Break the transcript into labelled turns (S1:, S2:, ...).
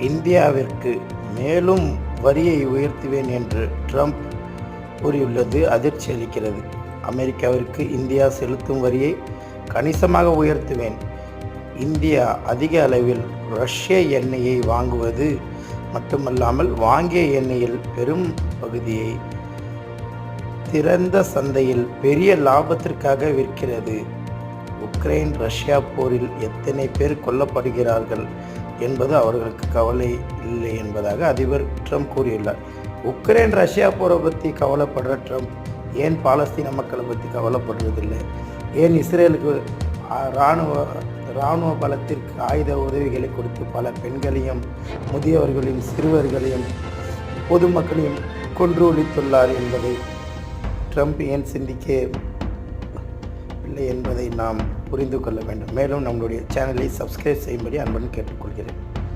S1: இந்தியாவிற்கு மேலும் வரியை உயர்த்துவேன் என்று ட்ரம்ப் கூறியுள்ளது அதிர்ச்சி அளிக்கிறது. அமெரிக்காவிற்கு இந்தியா செலுத்தும் வரியை கணிசமாக உயர்த்துவேன். இந்தியா அதிக அளவில் ரஷ்ய எண்ணெயை வாங்குவது மட்டுமல்லாமல் வாங்கிய எண்ணெயில் பெரும் பகுதியை திறந்த சந்தையில் பெரிய லாபத்திற்காக விற்கிறது. உக்ரைன் ரஷ்யா போரில் எத்தனை பேர் கொல்லப்படுகிறார்கள் என்பது அவர்களுக்கு கவலை இல்லை என்பதாக அதிபர் ட்ரம்ப் கூறியுள்ளார். உக்ரைன் ரஷ்யா போரை பற்றி கவலைப்படுற ட்ரம்ப் ஏன் பாலஸ்தீன மக்களை பற்றி கவலைப்படுறதில்லை? ஏன் இஸ்ரேலுக்கு இராணுவ பலத்திற்கு ஆயுத உதவிகளை கொடுத்து பல பெண்களையும் முதியவர்களையும் சிறுவர்களையும் பொதுமக்களையும் கொன்று ஒழித்துள்ளார் என்பதை ட்ரம்ப் ஏன் சிந்திக்கவில்லை என்பதை நாம் புரிந்து கொள்ள வேண்டும். மேலும் நம்மளுடைய சேனலை சப்ஸ்கிரைப் செய்யும்படி அன்புடன் கேட்டுக்கொள்கிறேன்.